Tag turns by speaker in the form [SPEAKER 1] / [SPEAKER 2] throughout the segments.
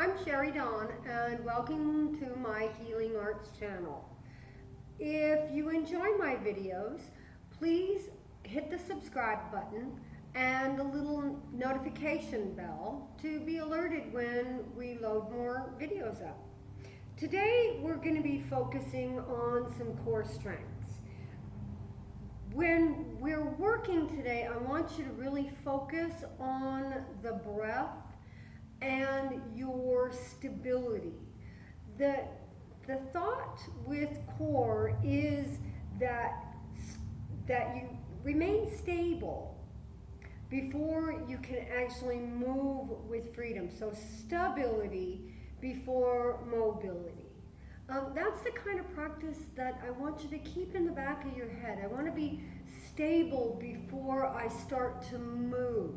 [SPEAKER 1] I'm Sherry Dawn and welcome to my Healing Arts channel. If you enjoy my videos, please hit the subscribe button and the little notification bell to be alerted when we load more videos up. Today we're going to be focusing on some core strengths. When we're working today, I want you to really focus on the breath and your stability. The thought with core is that you remain stable before you can actually move with freedom. So stability before mobility. That's the kind of practice that I want you to keep in the back of your head. I want to be stable before I start to move.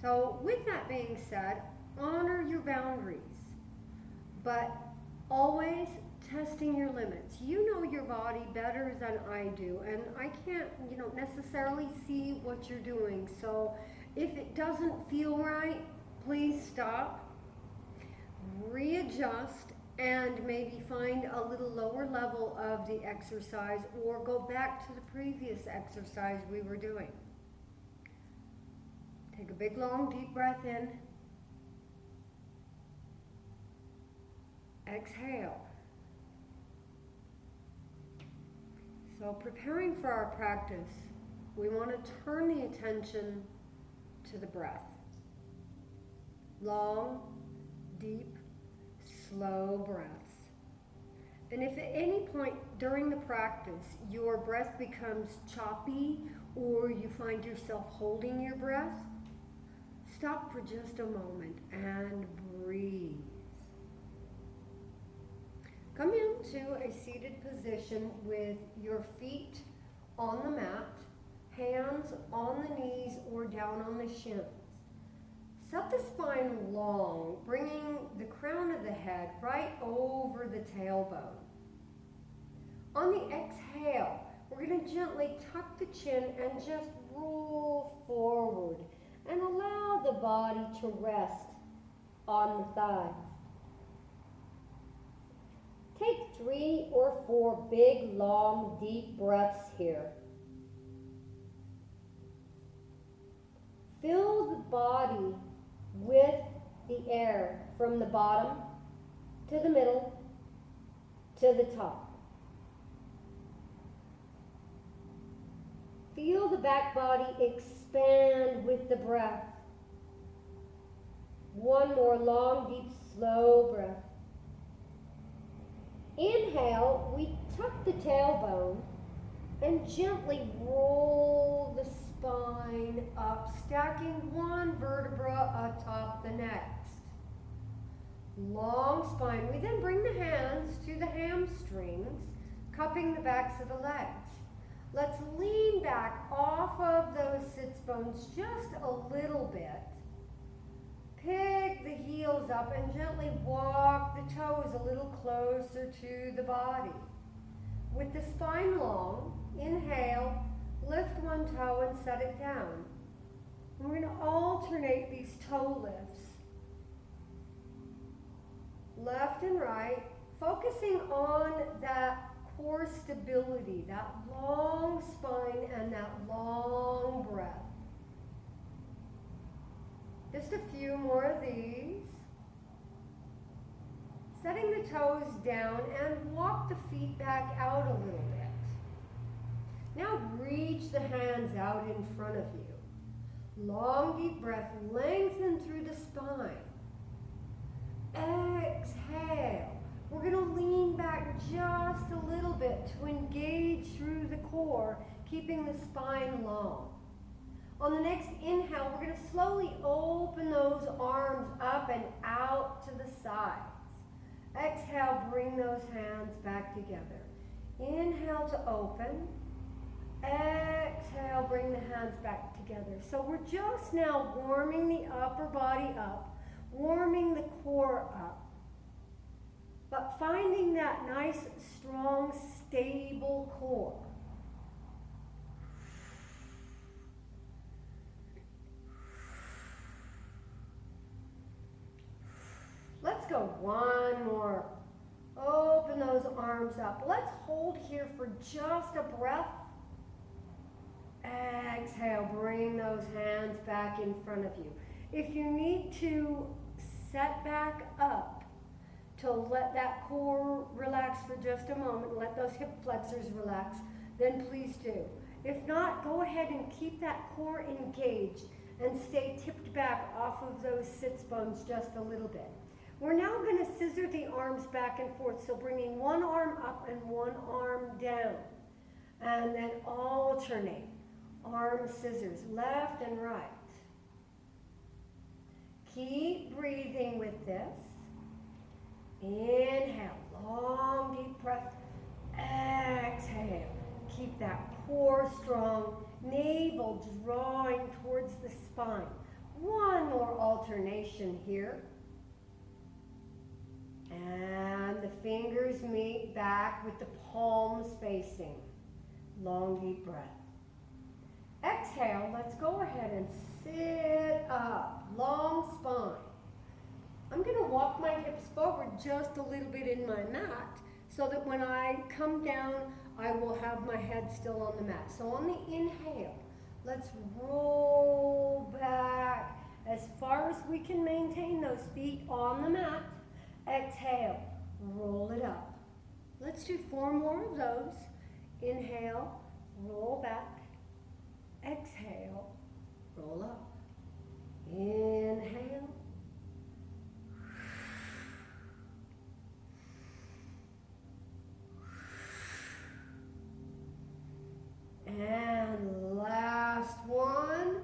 [SPEAKER 1] So with that being said, honor your boundaries, but always testing your limits. You know your body better than I do, and I can't, necessarily see what you're doing. So if it doesn't feel right, please stop, readjust, and maybe find a little lower level of the exercise or go back to the previous exercise we were doing. Take a big, long, deep breath in. Exhale. So preparing for our practice, we want to turn the attention to the breath. Long, deep, slow breaths. And if at any point during the practice your breath becomes choppy or you find yourself holding your breath, stop for just a moment and breathe. Come into a seated position with your feet on the mat, hands on the knees or down on the shins. Set the spine long, bringing the crown of the head right over the tailbone. On the exhale, we're going to gently tuck the chin and just roll forward and allow the body to rest on the thighs. Take 3 or 4 big, long, deep breaths here. Fill the body with the air from the bottom to the middle to the top. Feel the back body expand with the breath. One more long, deep, slow breath. Inhale, we tuck the tailbone and gently roll the spine up, stacking one vertebra atop the next. Long spine. We then bring the hands to the hamstrings, cupping the backs of the legs. Let's lean back off of those sits bones just a little bit. Pick the heels up and gently walk the toes a little closer to the body. With the spine long, inhale, lift one toe and set it down. And we're going to alternate these toe lifts. Left and right, focusing on that core stability, that long spine and that long breath. Just a few more of these. Setting the toes down and walk the feet back out a little bit. Now reach the hands out in front of you. Long deep breath, lengthen through the spine. Exhale. We're going to lean back just a little bit to engage through the core, keeping the spine long. On the next inhale, we're going to slowly open those arms up and out to the sides. Exhale, bring those hands back together. Inhale to open. Exhale, bring the hands back together. So we're just now warming the upper body up, warming the core up, but finding that nice, strong, stable core. go one more. Open those arms up. Let's hold here for just a breath. Exhale, bring those hands back in front of you. If you need to set back up to let that core relax for just a moment, let those hip flexors relax, then please do. If not, go ahead and keep that core engaged and stay tipped back off of those sits bones just a little bit. We're now going to scissor the arms back and forth, so bringing one arm up and one arm down. And then alternate. Arm scissors, left and right. Keep breathing with this. Inhale, long deep breath. Exhale. Keep that core strong, navel drawing towards the spine. One more alternation here. And the fingers meet back with the palms facing. Long deep breath. Exhale, let's go ahead and sit up, long spine. I'm going to walk my hips forward just a little bit in my mat so that when I come down, I will have my head still on the mat. So on the inhale, let's roll back as far as we can maintain those feet on the mat. Exhale, roll it up. Let's do 4 more of those. Inhale, roll back. Exhale, roll up. Inhale. And last one.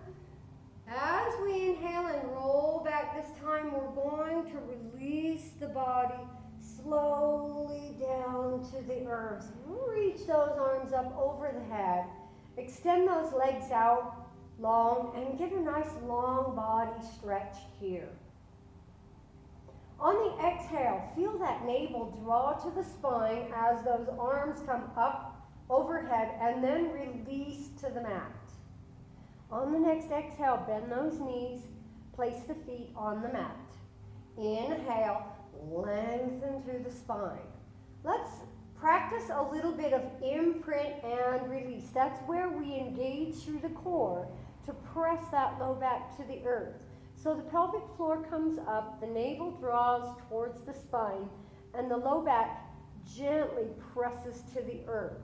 [SPEAKER 1] As we inhale and roll back, this time we're going to release the body slowly down to the earth. Reach those arms up over the head. Extend those legs out long and get a nice long body stretch here. On the exhale, feel that navel draw to the spine as those arms come up overhead and then release to the mat. On the next exhale, bend those knees, place the feet on the mat. Inhale, lengthen through the spine. Let's practice a little bit of imprint and release. That's where we engage through the core to press that low back to the earth. So the pelvic floor comes up, the navel draws towards the spine, and the low back gently presses to the earth.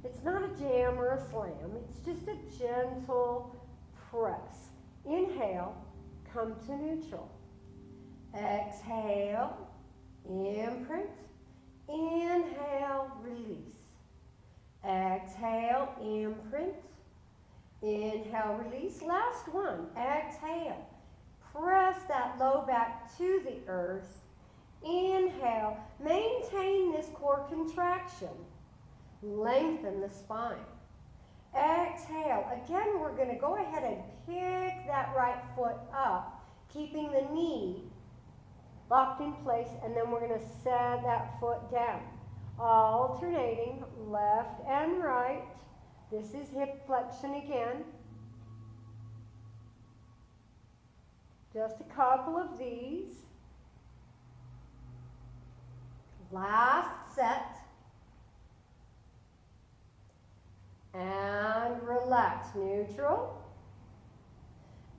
[SPEAKER 1] It's not a jam or a slam, it's just a gentle press. Inhale, come to neutral. Exhale, imprint. Inhale, release. Exhale, imprint. Inhale, release. Last one. Exhale. Press that low back to the earth. Inhale. Maintain this core contraction. Lengthen the spine. Exhale. Again, we're going to go ahead and pick that right foot up, keeping the knee locked in place, and then we're going to set that foot down. Alternating left and right. This is hip flexion again. Just a couple of these. Last set. And relax. Neutral.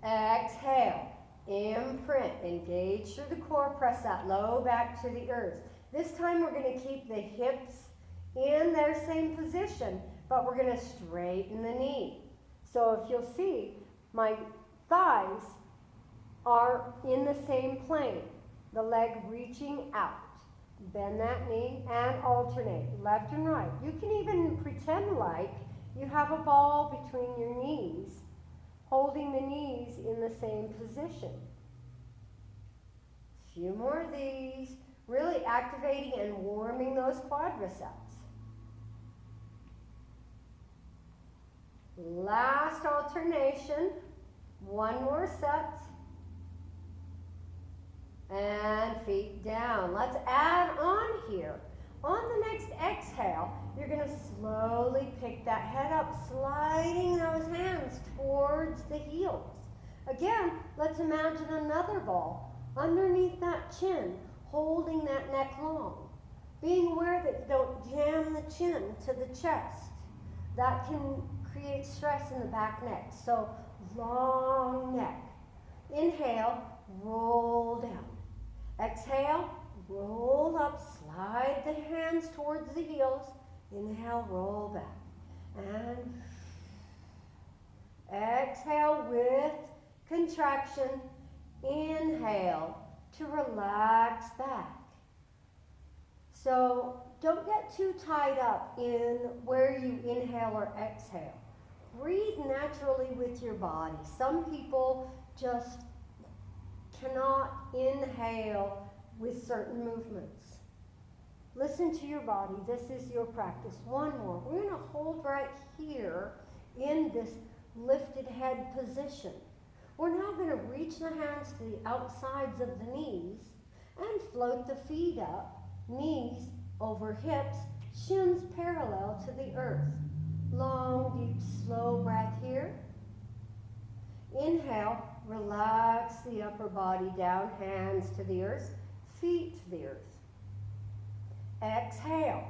[SPEAKER 1] Exhale. Imprint. Engage through the core. Press that low back to the earth. This time we're going to keep the hips in their same position, but we're going to straighten the knee. So if you'll see, my thighs are in the same plane. The leg reaching out. Bend that knee and alternate left and right. You can even pretend like you have a ball between your knees, holding the knees in the same position. A few more of these, really activating and warming those quadriceps. Last alternation, one more set. And feet down. Let's add on here. On the next exhale, you're going to slowly pick that head up, sliding those hands towards the heels. Again, let's imagine another ball underneath that chin, holding that neck long. Being aware that you don't jam the chin to the chest. That can create stress in the back neck. So long neck. Inhale, roll down. Exhale, roll up, slide the hands towards the heels. Inhale, roll back. And exhale with contraction. Inhale to relax back. So don't get too tied up in where you inhale or exhale. Breathe naturally with your body. Some people just cannot inhale with certain movements. Listen to your body. This is your practice. One more. We're going to hold right here in this lifted head position. We're now going to reach the hands to the outsides of the knees and float the feet up. Knees over hips, shins parallel to the earth. Long, deep, slow breath here. Inhale, relax the upper body down, hands to the earth, feet to the earth. Exhale,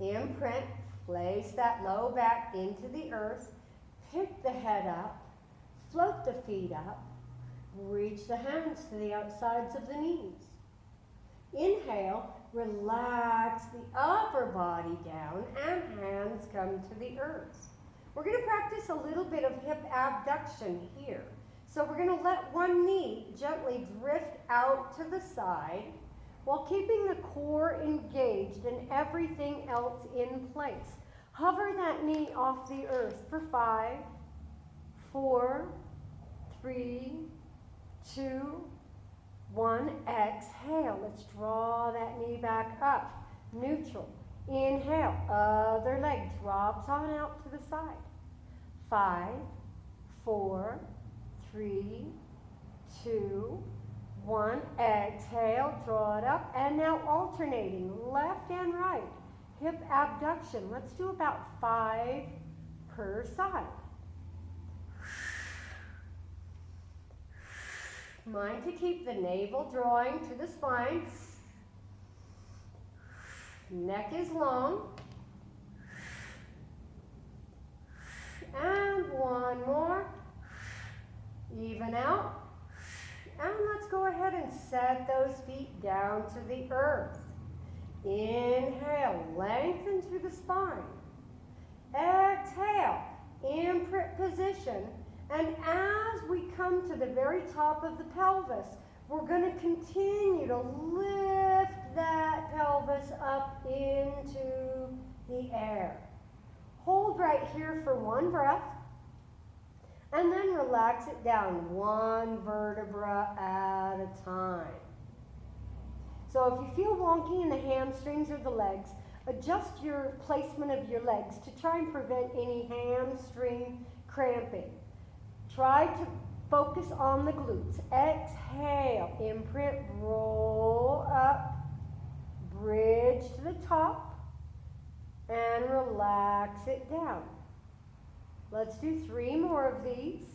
[SPEAKER 1] imprint, place that low back into the earth, pick the head up, float the feet up, reach the hands to the outsides of the knees. Inhale, relax the upper body down and hands come to the earth. We're going to practice a little bit of hip abduction here. So we're going to let one knee gently drift out to the side while keeping the core engaged and everything else in place. Hover that knee off the earth for 5, 4, 3, 2, 1. Exhale. Let's draw that knee back up. Neutral. Inhale. Other leg drops on out to the side. 5, 4, 3, 2, 1. Exhale. Draw it up. And now alternating left and right. Hip abduction. Let's do about 5 per side. Mind to keep the navel drawing to the spine. Neck is long. And one more. Even out. And let's go ahead and set those feet down to the earth. Inhale, lengthen through the spine. Exhale, imprint position. And as we come to the very top of the pelvis, we're going to continue to lift that pelvis up into the air. Hold right here for one breath, and then relax it down one vertebra at a time. So if you feel wonky in the hamstrings or the legs, adjust your placement of your legs to try and prevent any hamstring cramping. Try to focus on the glutes. Exhale, imprint, roll up, bridge to the top, and relax it down. Let's do 3 more of these.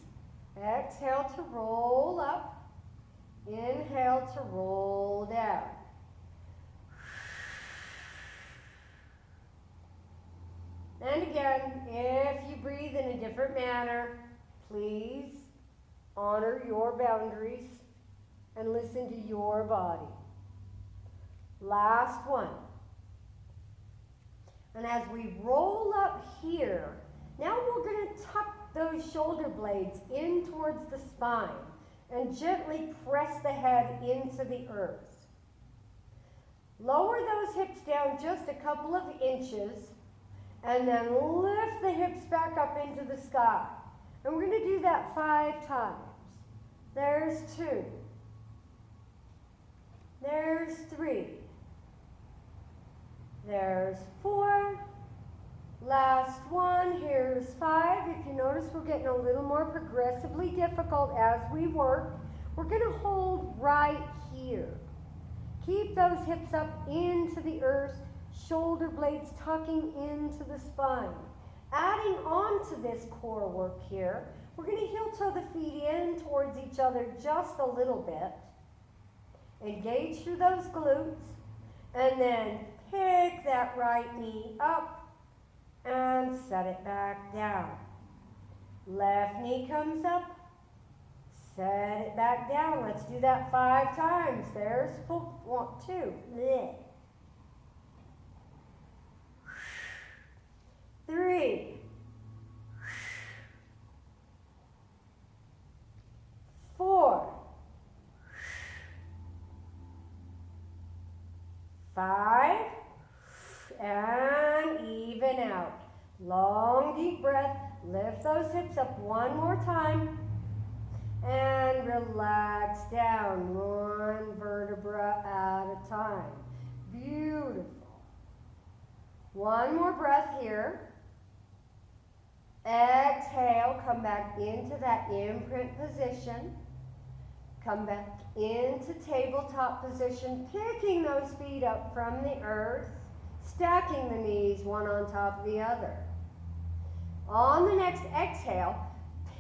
[SPEAKER 1] Exhale to roll up, inhale to roll down. And again, if you breathe in a different manner, please honor your boundaries and listen to your body. Last one. And as we roll up here, now we're going to tuck those shoulder blades in towards the spine and gently press the head into the earth. Lower those hips down just a couple of inches and then lift the hips back up into the sky. And we're going to do that 5 times. There's 2. There's 3. There's 4. Last one. Here's 5. If you notice, we're getting a little more progressively difficult as we work. We're going to hold right here. Keep those hips up into the earth, shoulder blades tucking into the spine. Adding on to this core work here, we're going to heel toe the feet in towards each other just a little bit.
[SPEAKER 2] Engage through those glutes. And then pick that right knee up and set it back down. Left knee comes up. Set it back down. Let's do that 5 times. There's 1, 2. Blech. 3. 4. 5. And even out. Long, deep breath. Lift those hips up one more time. And relax down, 1 vertebra at a time. Beautiful. One more breath here. Exhale, come back into that imprint position. Come back into tabletop position, picking those feet up from the earth, stacking the knees one on top of the other. On the next exhale,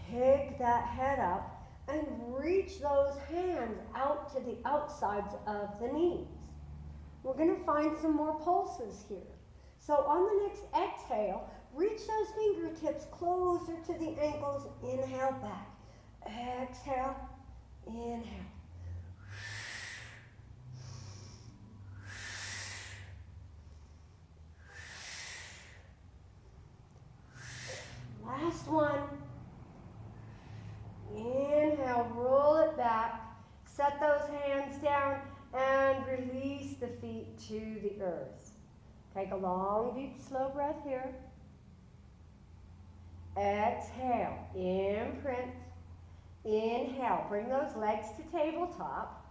[SPEAKER 2] pick that head up and reach those hands out to the outsides of the knees. We're going to find some more pulses here. So on the next exhale, reach those fingertips closer to the ankles. Inhale back. Exhale. Inhale. Last one. Inhale, roll it back. Set those hands down and release the feet to the earth. Take a long, deep, slow breath here. Exhale, imprint. Inhale, bring those legs to tabletop.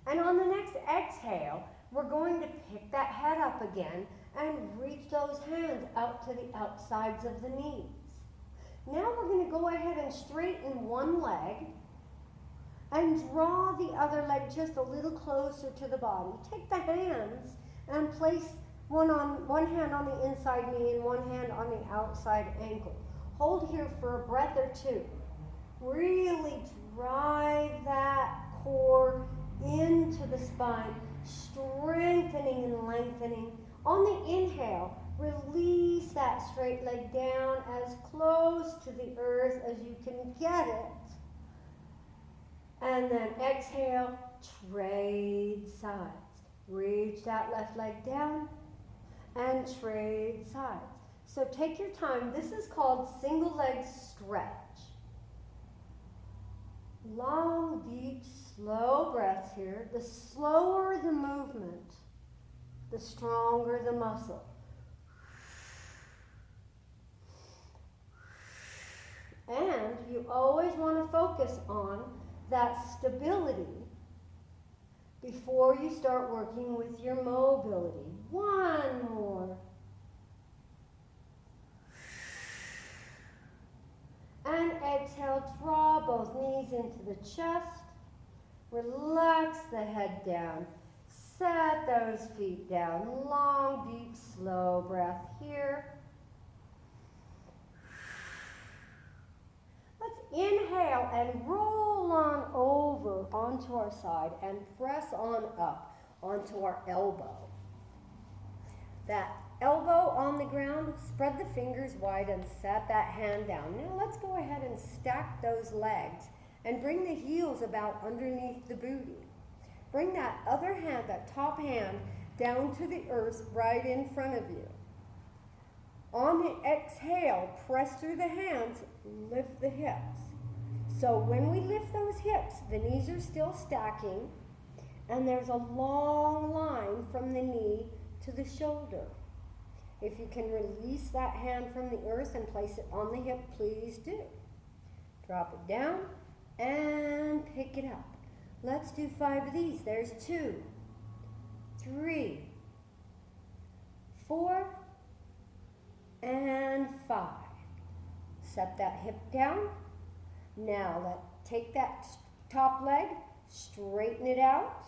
[SPEAKER 2] And on the next exhale, we're going to pick that head up again and reach those hands out to the outsides of the knees. Now we're going to go ahead and straighten one leg and draw the other leg just a little closer to the body. Take the hands and place one hand on the inside knee and one hand on the outside ankle. Hold here for a breath or two. Really drive that core into the spine, strengthening and lengthening. On the inhale, release that straight leg down as close to the earth as you can get it. And then exhale, trade sides. Reach that left leg down and trade sides. So take your time. This is called single leg stretch. Long, deep, slow breaths here. The slower the movement, the stronger the muscle. And you always want to focus on that stability before you start working with your mobility. One more. And exhale, draw both knees into the chest. Relax the head down. Set those feet down. Long, deep, slow breath here. Let's inhale and roll on over onto our side and press on up onto our elbow. That elbow on the ground, spread the fingers wide and set that hand down. Now let's go ahead and stack those legs and bring the heels about underneath the booty. Bring that other hand, that top hand, down to the earth right in front of you. On the exhale, press through the hands, lift the hips. So when we lift those hips, the knees are still stacking, and there's a long line from the knee to the shoulder. If you can release that hand from the earth and place it on the hip, please do. Drop it down and pick it up. Let's do 5 of these. There's 2, 3, 4, and 5. Set that hip down. Now take that top leg, straighten it out,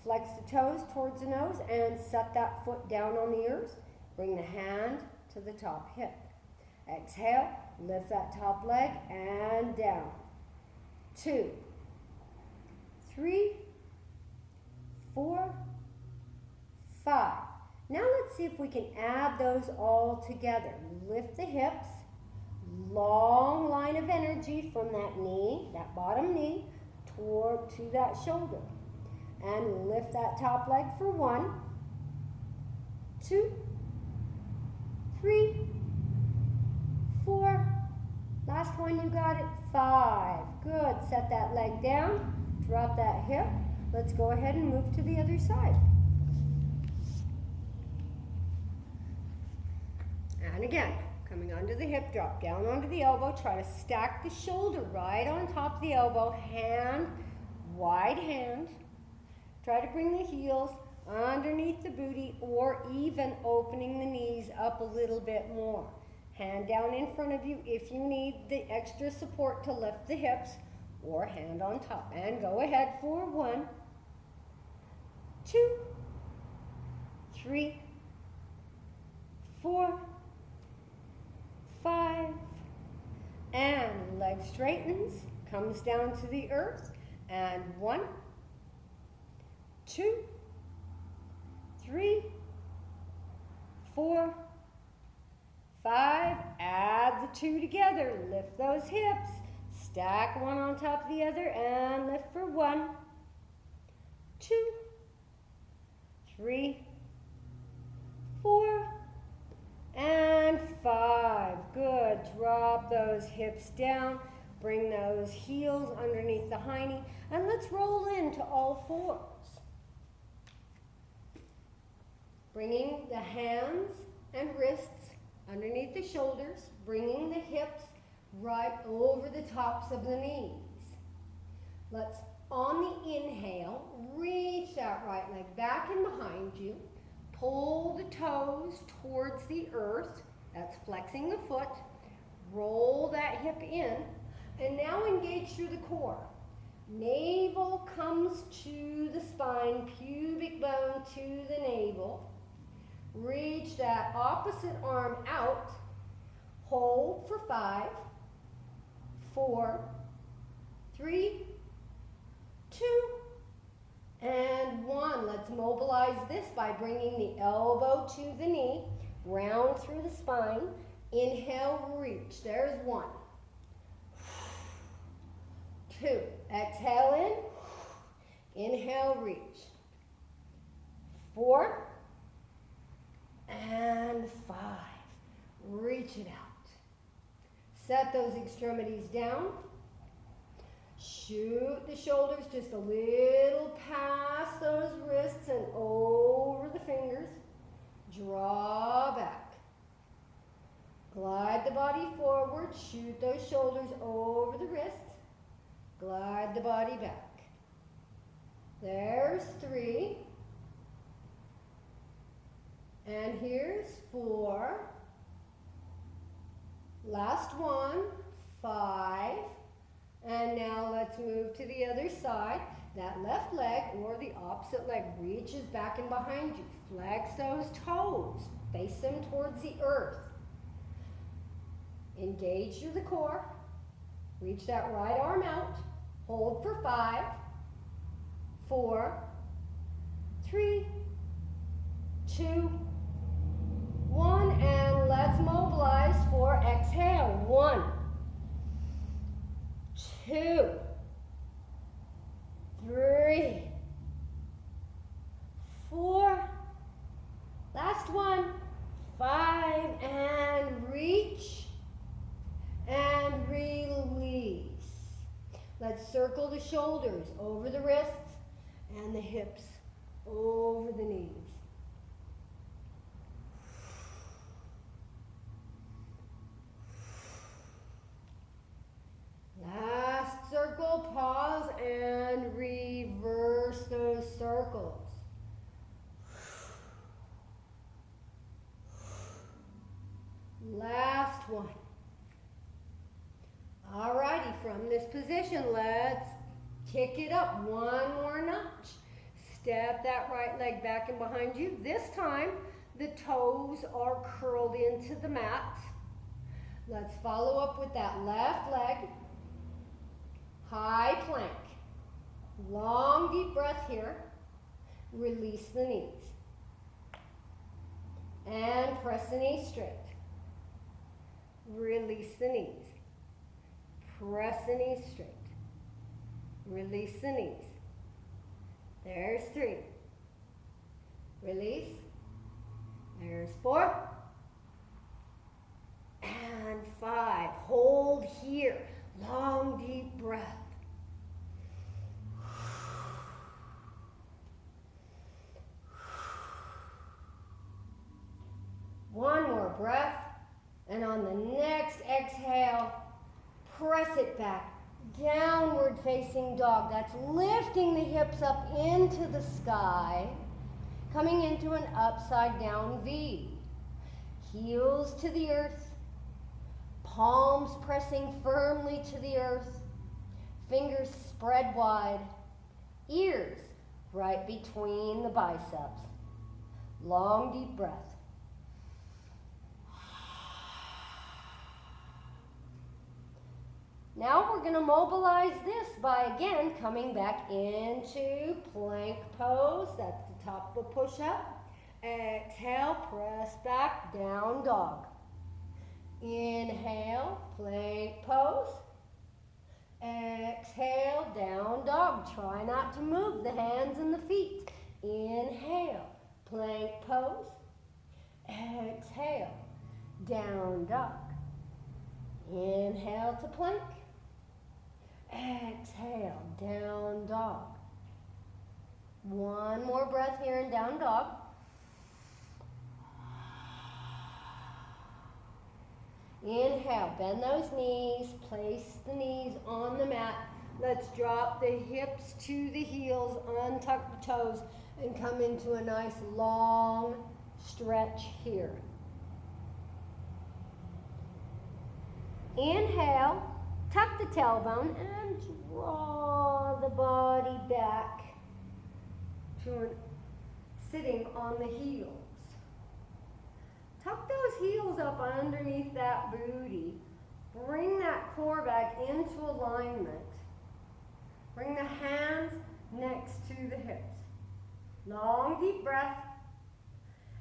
[SPEAKER 2] flex the toes towards the nose, and set that foot down on the earth. Bring the hand to the top hip. Exhale, lift that top leg and down. 2, 3, 5. Now let's see if we can add those all together. Lift the hips, long line of energy from that knee, that bottom knee, toward to that shoulder. And lift that top leg for 1, 2, 3, 4. Last one, you got it. 5. Good. Set that leg down. Drop that hip. Let's go ahead and move to the other side. And again, coming onto the hip, drop down onto the elbow. Try to stack the shoulder right on top of the elbow. Hand, wide hand. Try to bring the heels underneath the booty or even opening the knees up a little bit more. Hand down in front of you if you need the extra support to lift the hips, or hand on top. And go ahead for 1, 2, 3, 4, 5, and leg straightens, comes down to the earth, and 1, 2, 3, 4, 5, add the 2 together, lift those hips, stack one on top of the other, and lift for 1, 2, 3, 4, and 5. Good. Drop those hips down, bring those heels underneath the hiney, and let's roll into all 4s. Bringing the hands and wrists underneath the shoulders, bringing the hips right over the tops of the knees. Let's, on the inhale, reach that right leg back and behind you. Pull the toes towards the earth. That's flexing the foot. Roll that hip in. And now engage through the core. Navel comes to the spine, pubic bone to the navel. Reach that opposite arm out. Hold for 5, 4, 3, 2, and 1. Let's mobilize this by bringing the elbow to the knee, round through the spine. Inhale, reach. There's 1. 2. Exhale in. Inhale, reach. 4. And 5. Reach it out. Set those extremities down. Shoot the shoulders just a little past those wrists and over the fingers. Draw back. Glide the body forward. Shoot those shoulders over the wrists. Glide the body back. There's 3. And here's 4. Last one, 5. And now let's move to the other side. That left leg or the opposite leg reaches back and behind you. Flex those toes. Face them towards the earth. Engage through the core. Reach that right arm out. Hold for 5, 4, 3, 2, 1, and let's mobilize for exhale. 1, 2, 3, 4, last one, 5, and reach and release. Let's circle the shoulders over the wrists and the hips over the knees. Last circle, pause and reverse those circles. Last one. Alrighty, from this position, let's kick it up one more notch. Step that right leg back and behind you. This time, the toes are curled into the mat. Let's follow up with that left leg. High plank. Long, deep breath here. Release the knees. And press the knees straight. Release the knees. Press the knees straight. Release the knees. There's 3. Release. There's 4. And 5. Hold here. Long, deep breath. One more breath. And on the next exhale, press it back. Downward facing dog. That's lifting the hips up into the sky, coming into an upside down V. Heels to the earth, palms pressing firmly to the earth, fingers spread wide, ears right between the biceps. Long, deep breath. Now we're going to mobilize this by, again, coming back into plank pose. That's the top of a push-up. Exhale, press back, down dog. Inhale, plank pose. Exhale, down dog. Try not to move the hands and the feet. Inhale, plank pose. Exhale, down dog. Inhale to plank. Exhale, down dog. One more breath here in down dog. Inhale, bend those knees, place the knees on the mat. Let's drop the hips to the heels, untuck the toes, and come into a nice long stretch here. Inhale, tuck the tailbone and draw the body back to sitting on the heels. Tuck those heels up underneath that booty. Bring that core back into alignment. Bring the hands next to the hips. Long, deep breath.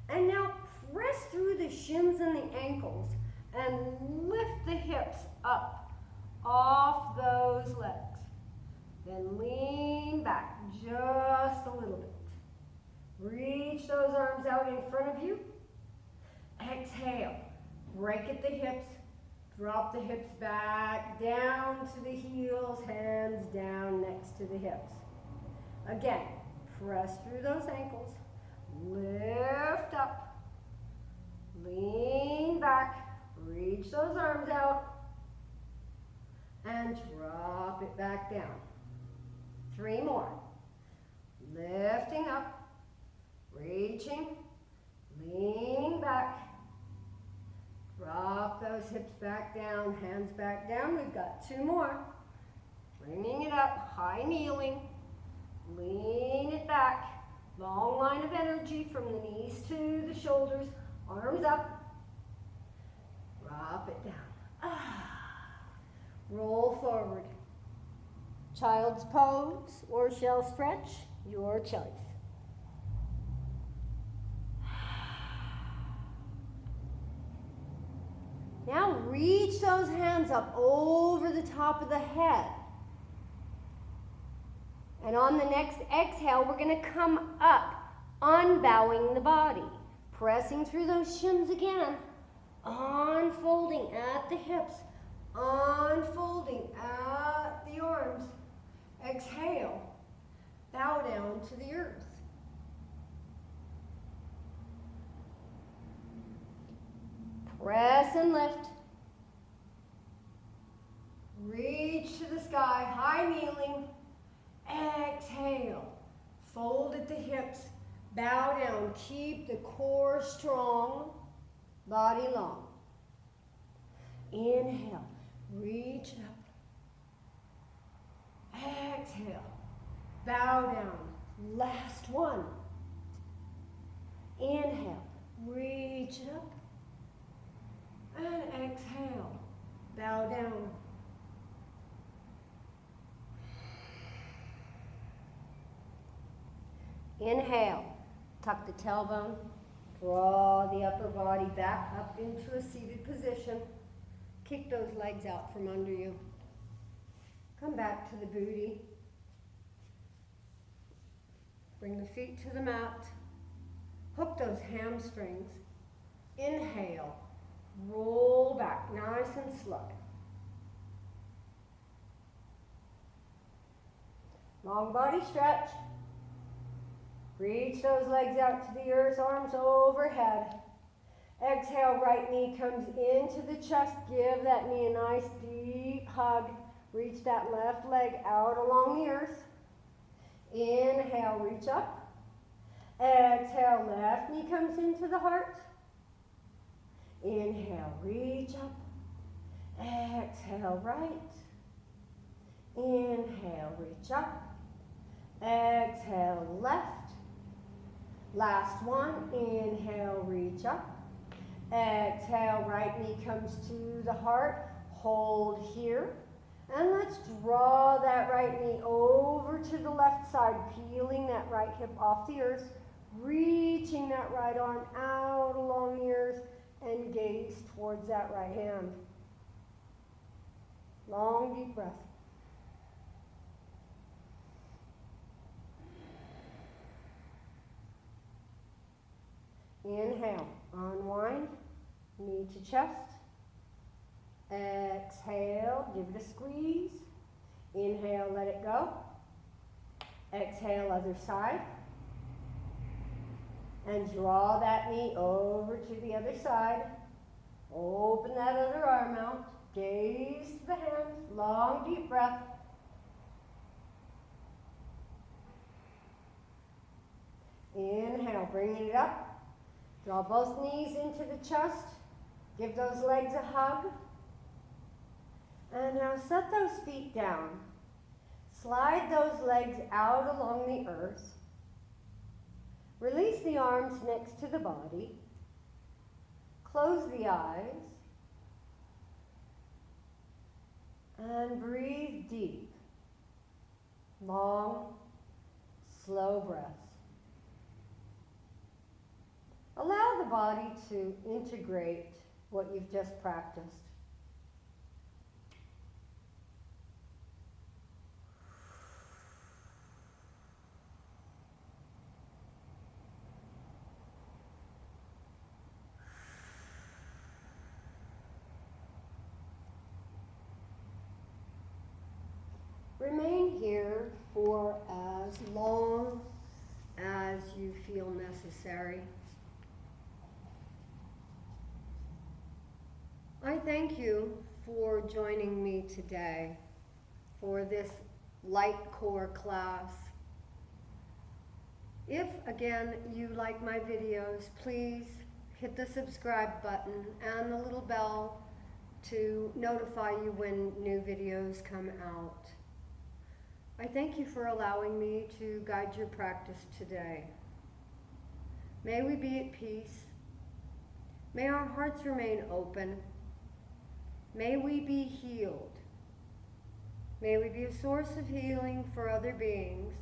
[SPEAKER 2] And now press through the shins and the ankles and lift the hips up off those legs. Then lean back just a little bit. Reach those arms out in front of you. Exhale. Break at the hips. Drop the hips back down to the heels, hands down next to the hips. Again, press through those ankles. Lift up. Lean back. Reach those arms out. And drop it back down. 3 more. Lifting up. Reaching. Leaning back. Drop those hips back down, hands back down. We've got 2 more. Bringing it up, high kneeling. Lean it back. Long line of energy from the knees to the shoulders. Arms up. Drop it down. Roll forward. Child's pose or shell stretch, your choice. Now reach those hands up over the top of the head. And on the next exhale, we're going to come up, unbowing the body. Pressing through those shins again. Unfolding at the hips. Unfolding at the arms. Exhale. Bow down to the earth. Press and lift. Reach to the sky, high kneeling. Exhale. Fold at the hips. Bow down. Keep the core strong, body long. Inhale. Reach up. Exhale. Bow down. Last one. Inhale. Reach up. And exhale. Bow down. Inhale. Tuck the tailbone. Draw the upper body back up into a seated position. Kick those legs out from under you. Come back to the booty. Bring the feet to the mat. Hook those hamstrings. Inhale. Roll back, nice and slow. Long body stretch. Reach those legs out to the earth, arms overhead. Exhale, right knee comes into the chest. Give that knee a nice deep hug. Reach that left leg out along the earth. Inhale, reach up. Exhale, left knee comes into the heart. Inhale, reach up. Exhale, right. Inhale, reach up. Exhale, left. Last one, inhale, reach up. Exhale, right knee comes to the heart. Hold here. And let's draw that right knee over to the left side, peeling that right hip off the earth, reaching that right arm out along the earth, and gaze towards that right hand. Long, deep breath. Inhale, unwind, knee to chest. Exhale, give it a squeeze. Inhale, let it go. Exhale, other side. And draw that knee over to the other side. Open that other arm out. Gaze to the hands. Long, deep breath. Inhale, bringing it up. Draw both knees into the chest. Give those legs a hug. And now set those feet down. Slide those legs out along the earth. Release the arms next to the body. Close the eyes. And breathe deep. Long, slow breaths. Allow the body to integrate what you've just practiced. Remain here for as long as you feel necessary. I thank you for joining me today for this Lite Core class. If, again, you like my videos, please hit the subscribe button and the little bell to notify you when new videos come out. I thank you for allowing me to guide your practice today. May we be at peace. May our hearts remain open. May we be healed. May we be a source of healing for other beings.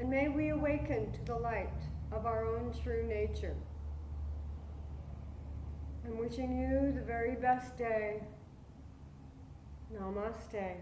[SPEAKER 2] And may we awaken to the light of our own true nature. I'm wishing you the very best day. Namaste.